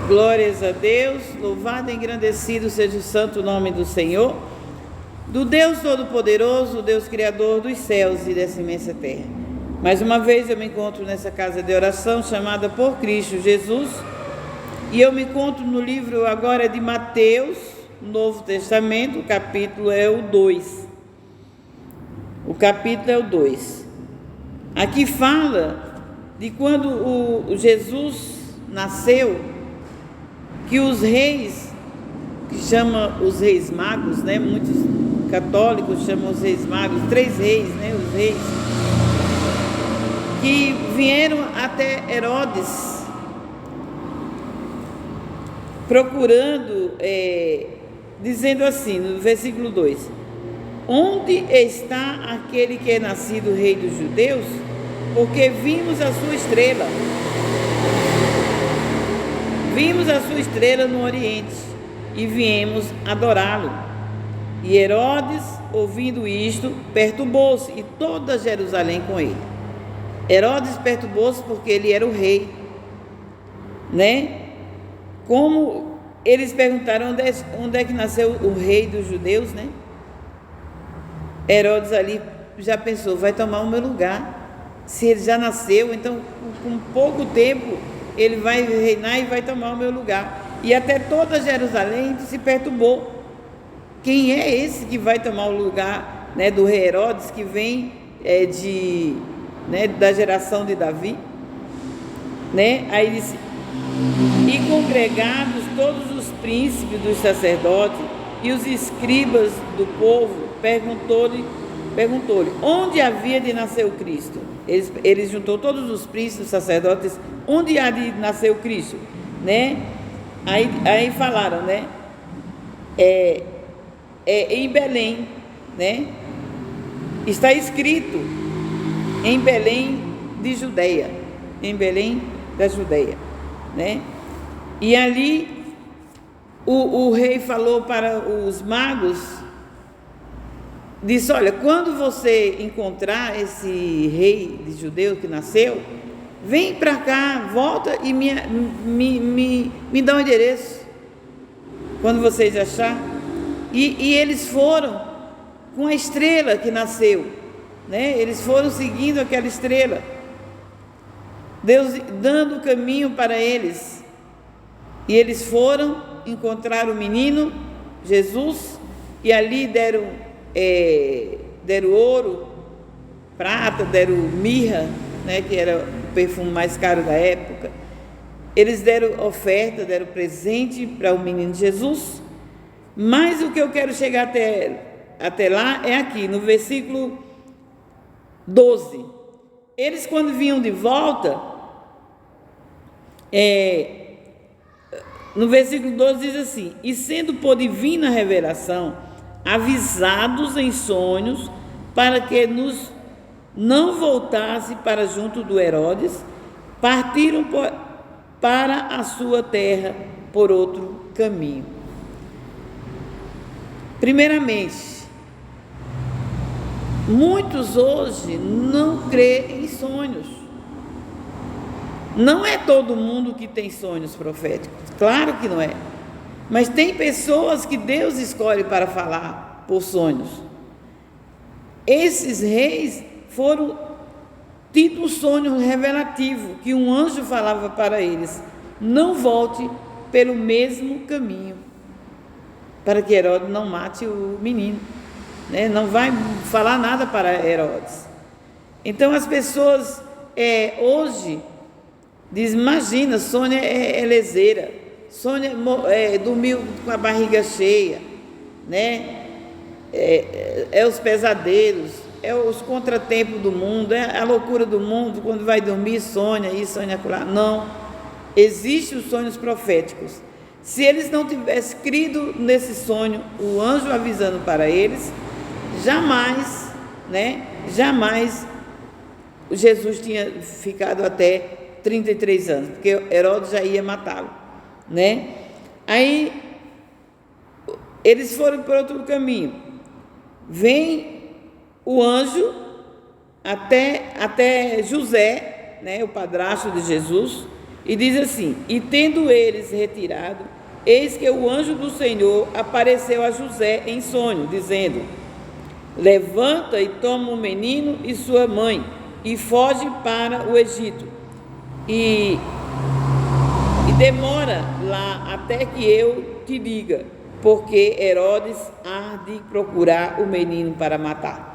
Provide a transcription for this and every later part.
Glórias a Deus, louvado e engrandecido seja o santo nome do Senhor, do Deus Todo-Poderoso, Deus Criador dos céus e dessa imensa terra. Mais uma vez eu me encontro nessa casa de oração chamada por Cristo Jesus, e eu me encontro no livro agora de Mateus, Novo Testamento, o capítulo é o 2. O capítulo é o 2. Aqui fala de quando o Jesus nasceu, que os reis, que chama os reis magos, né? Muitos católicos chamam os reis magos, 3 reis, né? Os reis que vieram até Herodes procurando, dizendo assim, no versículo 2: onde está aquele que é nascido rei dos judeus? Porque vimos a sua estrela. Vimos a sua estrela no Oriente e viemos adorá-lo. E Herodes, ouvindo isto, perturbou-se, e toda Jerusalém com ele. Herodes perturbou-se porque ele era o rei, né? Como eles perguntaram onde é que nasceu o rei dos judeus, né? Herodes ali já pensou, vai tomar o meu lugar. Se ele já nasceu, então com pouco tempo ele vai reinar e vai tomar o meu lugar. E até toda Jerusalém se perturbou. Quem é esse que vai tomar o lugar, né, do rei Herodes, que vem da geração de Davi? Né? Aí disse: e congregados todos os príncipes dos sacerdotes e os escribas do povo, perguntou-lhe onde havia de nascer o Cristo. Eles juntou todos os príncipes dos sacerdotes, onde há de nascer o Cristo, né? Aí falaram, né? Em Belém, né? Está escrito em Belém de Judeia, em Belém da Judeia, né? E ali o rei falou para os magos, disse: olha, quando você encontrar esse rei de judeu que nasceu, vem para cá, volta e me dá um endereço, quando vocês acharem. E eles foram com a estrela que nasceu, né? Eles foram seguindo aquela estrela, Deus dando o caminho para eles. E eles foram encontrar o menino Jesus, e ali deram ouro, prata, deram mirra, né, que era o perfume mais caro da época. Eles deram oferta, deram presente para o menino Jesus. Mas o que eu quero chegar até lá é aqui, no versículo 12. Eles, quando vinham de volta, no versículo 12 diz assim: e sendo por divina revelação avisados em sonhos, para que nos não voltasse para junto do Herodes, partiram para a sua terra por outro caminho. Primeiramente, muitos hoje não creem em sonhos. Não é todo mundo que tem sonhos proféticos, claro que não é. Mas tem pessoas que Deus escolhe para falar por sonhos. Esses reis foram tido um sonho revelativo, que um anjo falava para eles: não volte pelo mesmo caminho, para que Herodes não mate o menino, né? Não vai falar nada para Herodes. Então as pessoas hoje dizem: imagina, Sônia é leseira, Sônia dormiu com a barriga cheia, né? Os pesadelos, os contratempos do mundo, a loucura do mundo, quando vai dormir, sonha isso, sonha aquilo. Não, existem os sonhos proféticos. Se eles não tivessem crido nesse sonho, o anjo avisando para eles, jamais, né? Jamais Jesus tinha ficado até 33 anos, porque Herodes já ia matá-lo, né? Aí eles foram por outro caminho. Vem o anjo até José, né, o padrasto de Jesus, E diz assim: e tendo eles retirado, eis que o anjo do Senhor apareceu a José em sonho, dizendo: levanta e toma o menino e sua mãe, e foge para o Egito, e demora lá até que eu te diga, porque Herodes há de procurar o menino para matar.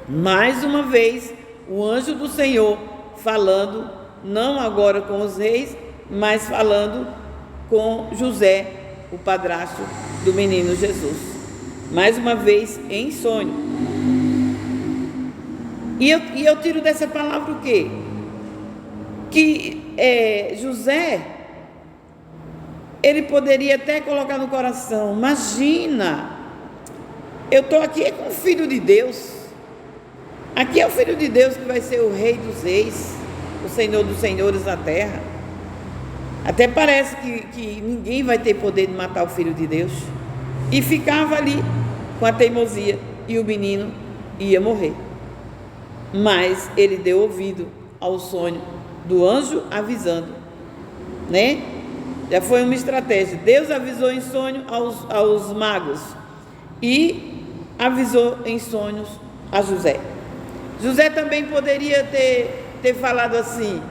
Mais uma vez, o anjo do Senhor falando, não agora com os reis, mas falando com José, o padrasto do menino Jesus. Mais uma vez em sonho. E eu tiro dessa palavra o quê? Que José, ele poderia até colocar no coração: imagina, eu estou aqui com o Filho de Deus. Aqui é o Filho de Deus que vai ser o Rei dos Reis, o Senhor dos Senhores na terra. Até parece que ninguém vai ter poder de matar o Filho de Deus. E ficava ali com a teimosia, e o menino ia morrer. Mas ele deu ouvido ao sonho do anjo avisando, né? Já foi uma estratégia. Deus avisou em sonho aos magos e avisou em sonhos a José. José também poderia ter falado assim: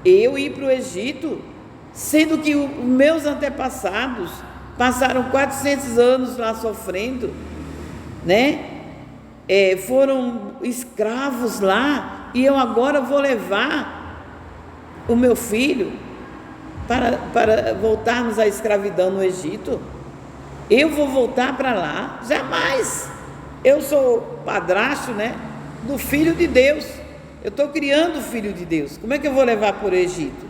eu ir para o Egito, sendo que os meus antepassados passaram 400 anos lá sofrendo, né? Foram escravos lá, e eu agora vou levar o meu filho para voltarmos à escravidão no Egito. Eu vou voltar para lá? Jamais. Eu sou padrasto, né, do Filho de Deus. Eu estou criando o Filho de Deus. Como é que eu vou levar para o Egito?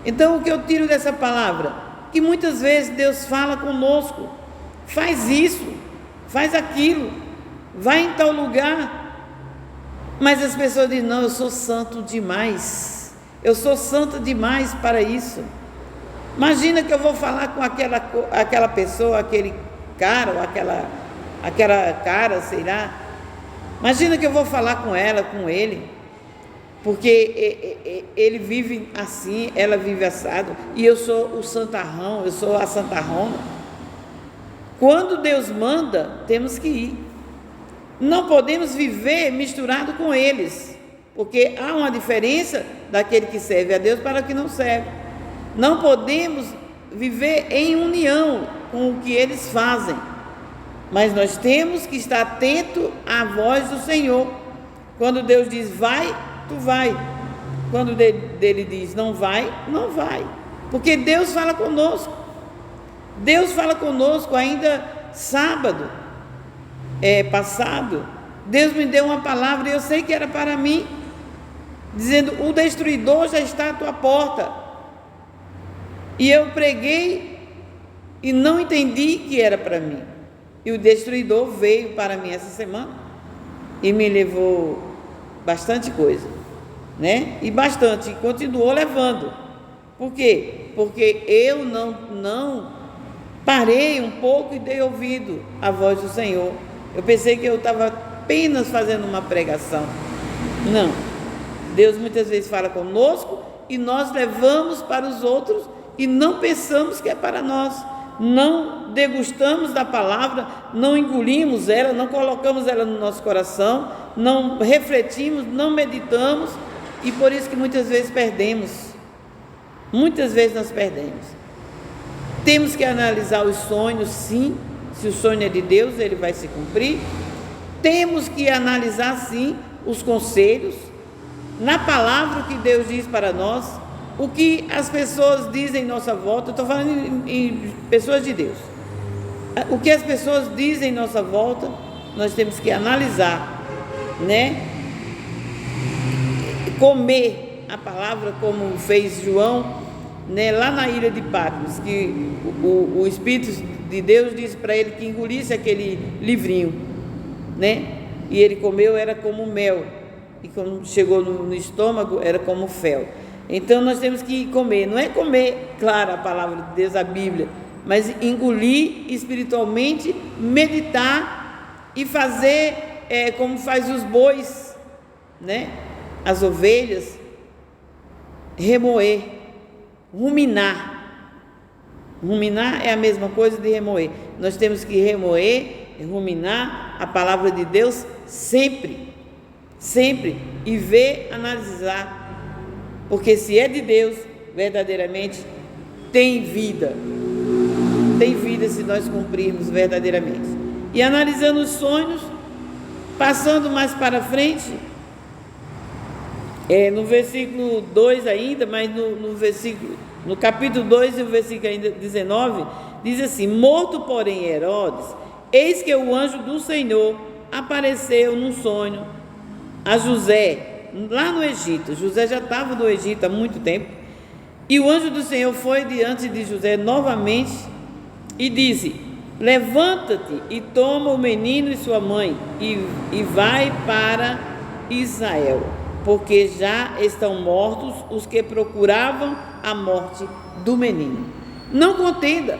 Então, o que eu tiro dessa palavra? Que muitas vezes Deus fala conosco: faz isso, faz aquilo, vai em tal lugar. Mas as pessoas dizem: não, eu sou santo demais, eu sou santa demais para isso. Imagina que eu vou falar com aquela pessoa, aquele cara, ou aquela cara, sei lá. Imagina que eu vou falar com ela, com ele, porque ele vive assim, ela vive assado, e eu sou o santarrão, eu sou a santarrona. Quando Deus manda, temos que ir. Não podemos viver misturado com eles, porque há uma diferença daquele que serve a Deus para o que não serve. Não podemos viver em união com o que eles fazem, mas nós temos que estar atento à voz do Senhor. Quando Deus diz vai, tu vai. Quando dele diz não vai, não vai. Porque Deus fala conosco. Deus fala conosco. Ainda sábado passado, Deus me deu uma palavra, e eu sei que era para mim, dizendo: o destruidor já está à tua porta. E eu preguei e não entendi que era para mim. E o destruidor veio para mim essa semana e me levou bastante coisa, né? E continuou levando. Por quê? Porque eu não parei um pouco e dei ouvido à voz do Senhor. Eu pensei que eu estava apenas fazendo uma pregação. Não. Deus muitas vezes fala conosco e nós levamos para os outros e não pensamos que é para nós. Não degustamos da palavra, não engolimos ela, não colocamos ela no nosso coração, não refletimos, não meditamos, e por isso que muitas vezes perdemos. Muitas vezes nós perdemos. Temos que analisar os sonhos, sim. Se o sonho é de Deus, ele vai se cumprir. Temos que analisar, sim, os conselhos na palavra, o que Deus diz para nós, o que as pessoas dizem em nossa volta. Eu estou falando em pessoas de Deus. O que as pessoas dizem em nossa volta, nós temos que analisar, né? Comer a palavra, como fez João, né, lá na ilha de Patmos, que o Espírito de Deus disse para ele que engolisse aquele livrinho, né? E ele comeu, era como mel, e quando chegou no estômago, era como fel. Então nós temos que comer, não é comer, claro, a palavra de Deus, a Bíblia, mas engolir espiritualmente, meditar e fazer como faz os bois, né? As ovelhas, remoer, ruminar. Ruminar é a mesma coisa de remoer. Nós temos que remoer, ruminar a palavra de Deus sempre, sempre, e ver, analisar, porque se é de Deus, verdadeiramente tem vida se nós cumprirmos verdadeiramente. E analisando os sonhos, passando mais para frente, no versículo 2 ainda, mas no capítulo 2 e o versículo ainda 19, diz assim: morto porém Herodes, eis que o anjo do Senhor apareceu num sonho a José, lá no Egito. José já estava no Egito há muito tempo, e o anjo do Senhor foi diante de José novamente e disse: levanta-te e toma o menino e sua mãe e vai para Israel, porque já estão mortos os que procuravam a morte do menino. Não contenda.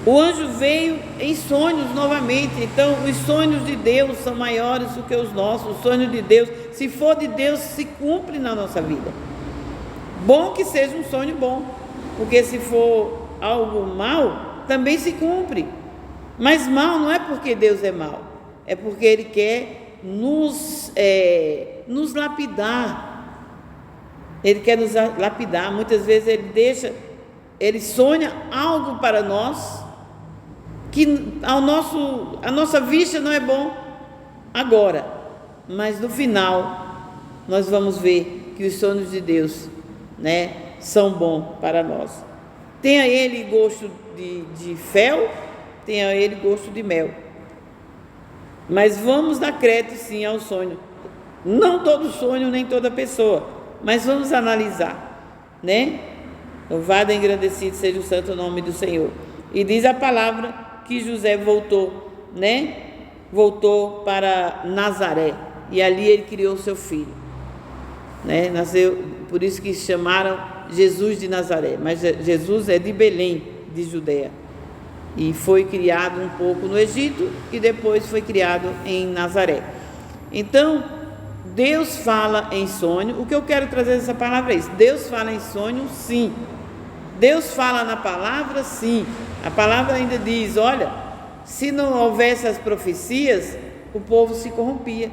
O anjo veio em sonhos novamente. Então, os sonhos de Deus são maiores do que os nossos. Os sonhos de Deus, se for de Deus, se cumpre na nossa vida. Bom que seja um sonho bom, porque se for algo mal, também se cumpre. Mas mal não é porque Deus é mal, é porque Ele quer nos lapidar. Ele quer nos lapidar. Muitas vezes Ele sonha algo para nós que a nossa vista não é bom agora, mas no final nós vamos ver que os sonhos de Deus, são bons para nós. Tenha ele gosto de fel, tenha ele gosto de mel. Mas vamos dar crédito sim ao sonho. Não todo sonho, nem toda pessoa, mas vamos analisar, Louvado e engrandecido seja o santo nome do Senhor. E diz a palavra que José voltou, Voltou para Nazaré, e ali ele criou seu filho, Nasceu, por isso que chamaram Jesus de Nazaré, mas Jesus é de Belém, de Judeia, e foi criado um pouco no Egito e depois foi criado em Nazaré. Então, Deus fala em sonho. O que eu quero trazer dessa palavra é isso: Deus fala em sonho, sim. Deus fala na palavra, sim. A palavra ainda diz: olha, se não houvesse as profecias, o povo se corrompia,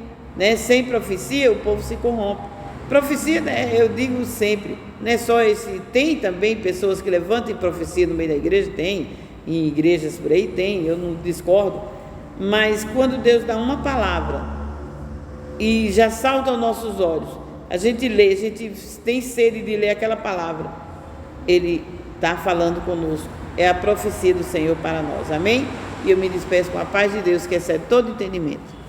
Sem profecia, o povo se corrompe. Profecia, eu digo sempre, não é só esse. Tem também pessoas que levantam profecia no meio da igreja, tem, em igrejas por aí tem, eu não discordo, mas quando Deus dá uma palavra e já salta aos nossos olhos, a gente lê, a gente tem sede de ler aquela palavra, Ele está falando conosco, é a profecia do Senhor para nós, amém? E eu me despeço com a paz de Deus, que excede todo entendimento.